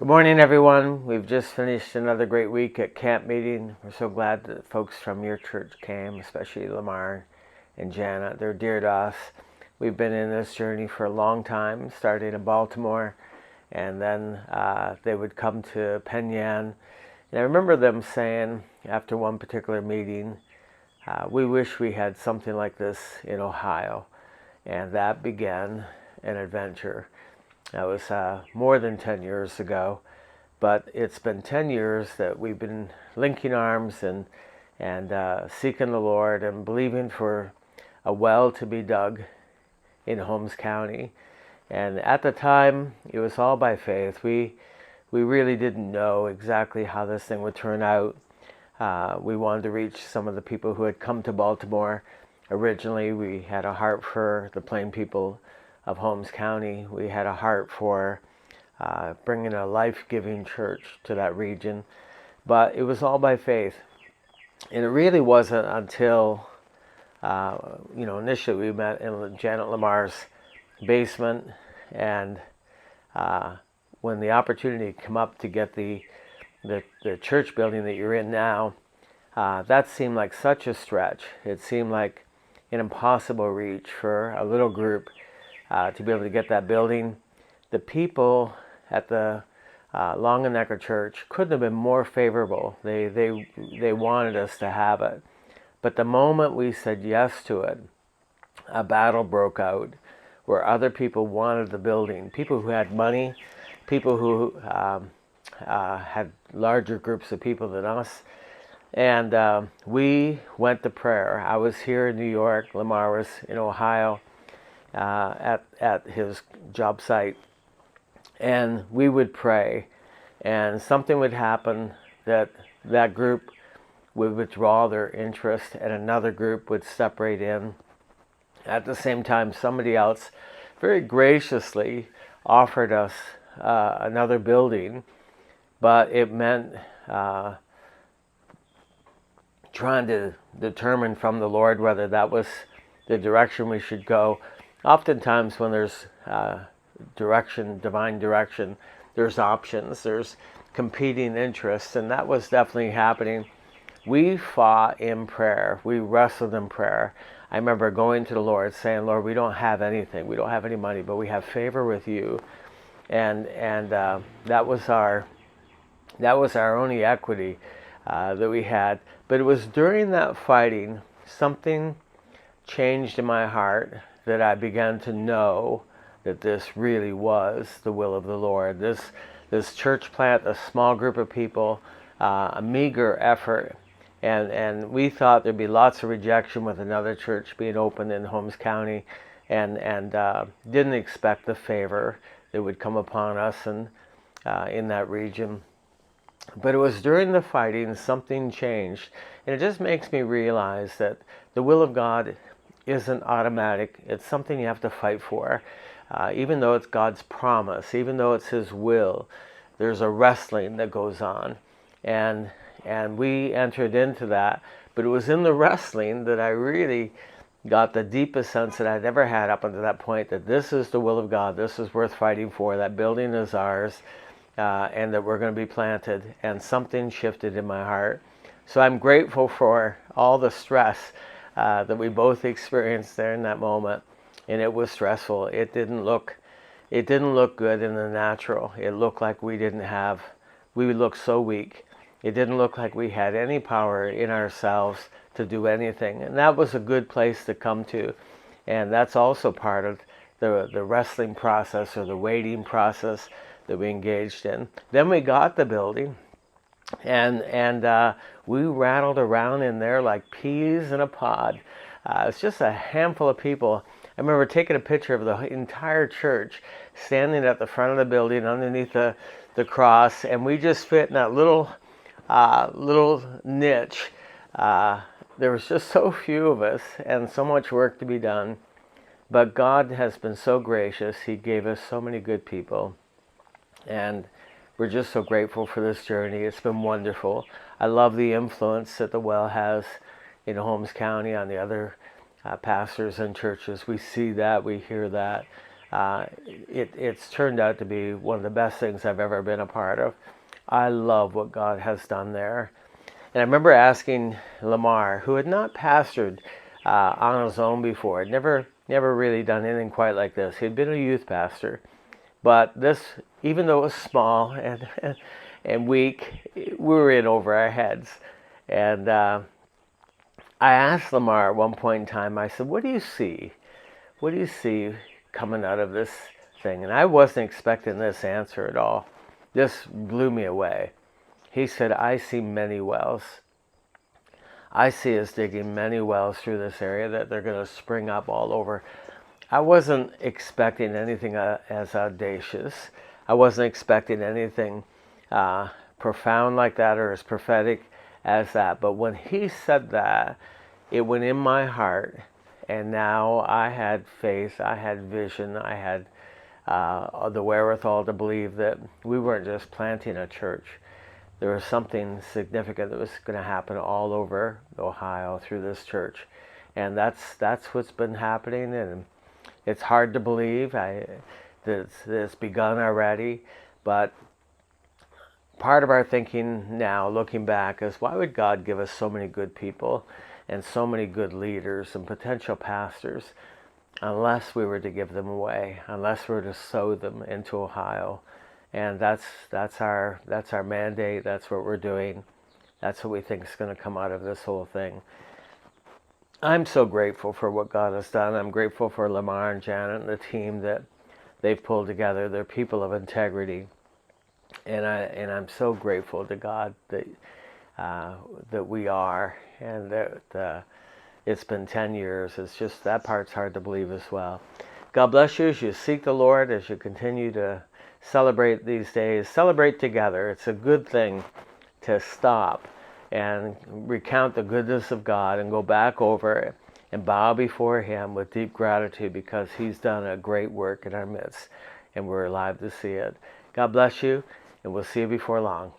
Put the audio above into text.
Good morning, everyone. We've just finished another great week at camp meeting. We're so glad that folks from your church came, especially Lamar and Jana. They're dear to us. We've been in this journey for a long time, starting in Baltimore, and then they would come to Penn. And I remember them saying after one particular meeting, we wish we had something like this in Ohio. And that began an adventure. That was more than 10 years ago, but it's been 10 years that we've been linking arms and seeking the Lord and believing for a well to be dug in Holmes County. And at the time, it was all by faith. We really didn't know exactly how this thing would turn out. We wanted to reach some of the people who had come to Baltimore. Originally, we had a heart for the plain people of Holmes County. We had a heart for bringing a life-giving church to that region, but it was all by faith. And it really wasn't until, initially we met in Janet Lamar's basement, and when the opportunity came up to get the church building that you're in now, that seemed like such a stretch. It seemed like an impossible reach for a little group to be able to get that building. The people at the Longenecker Church couldn't have been more favorable. They wanted us to have it. But the moment we said yes to it, a battle broke out where other people wanted the building. People who had money, people who had larger groups of people than us. And we went to prayer. I was here in New York. Lamar was in Ohio. At his job site, and we would pray, and something would happen that group would withdraw their interest and another group would separate in. At the same time, somebody else very graciously offered us another building, but it meant trying to determine from the Lord whether that was the direction we should go. Oftentimes when there's divine direction, there's options, there's competing interests, and that was definitely happening. We fought in prayer. We wrestled in prayer. I remember going to the Lord saying, Lord, we don't have anything. We don't have any money, but we have favor with you. And that was our only equity that we had. But it was during that fighting, something changed in my heart, that I began to know that this really was the will of the Lord. This church plant, a small group of people, a meager effort, and we thought there'd be lots of rejection with another church being opened in Holmes County, and didn't expect the favor that would come upon us and in that region. But it was during the fighting something changed, and it just makes me realize that the will of God isn't automatic. It's something you have to fight for. Even though it's God's promise, even though it's His will, there's a wrestling that goes on. And we entered into that. But it was in the wrestling that I really got the deepest sense that I'd ever had up until that point, that this is the will of God. This is worth fighting for. That building is ours, and that we're going to be planted. And something shifted in my heart. So I'm grateful for all the stress that we both experienced there in that moment, and it was stressful. It didn't look good in the natural. It looked like we looked so weak. It didn't look like we had any power in ourselves to do anything, and that was a good place to come to. And that's also part of the wrestling process, or the waiting process that we engaged in. Then we got the building, and we rattled around in there like peas in a pod. It's just a handful of people. I remember taking a picture of the entire church standing at the front of the building underneath the cross, and we just fit in that little niche. There was just so few of us and so much work to be done. But God has been so gracious. He gave us so many good people. And we're just so grateful for this journey. It's been wonderful. I love the influence that the well has in Holmes County on the other pastors and churches. We see that, we hear that. it's turned out to be one of the best things I've ever been a part of. I love what God has done there. And I remember asking Lamar, who had not pastored on his own before, had never really done anything quite like this. He'd been a youth pastor, but this, even though it was small and weak, we were in over our heads. And I asked Lamar at one point in time, I said, what do you see? What do you see coming out of this thing? And I wasn't expecting this answer at all. This blew me away. He said, I see many wells. I see us digging many wells through this area that they're going to spring up all over. I wasn't expecting anything as audacious. I wasn't expecting anything profound like that or as prophetic as that. But when he said that, it went in my heart. And now I had faith, I had vision, I had the wherewithal to believe that we weren't just planting a church. There was something significant that was going to happen all over Ohio through this church. And that's what's been happening. And it's hard to believe that it's begun already. But part of our thinking now, looking back, is why would God give us so many good people and so many good leaders and potential pastors unless we were to give them away, unless we were to sow them into Ohio? And that's our mandate. That's what we're doing. That's what we think is going to come out of this whole thing. I'm so grateful for what God has done. I'm grateful for Lamar and Janet and the team that they've pulled together. They're people of integrity, and I'm so grateful to God that we are, and that it's been 10 years. It's just that part's hard to believe as well. God bless you as you seek the Lord, as you continue to celebrate these days. Celebrate together. It's a good thing to stop and recount the goodness of God and go back over it and bow before Him with deep gratitude because He's done a great work in our midst and we're alive to see it. God bless you, and we'll see you before long.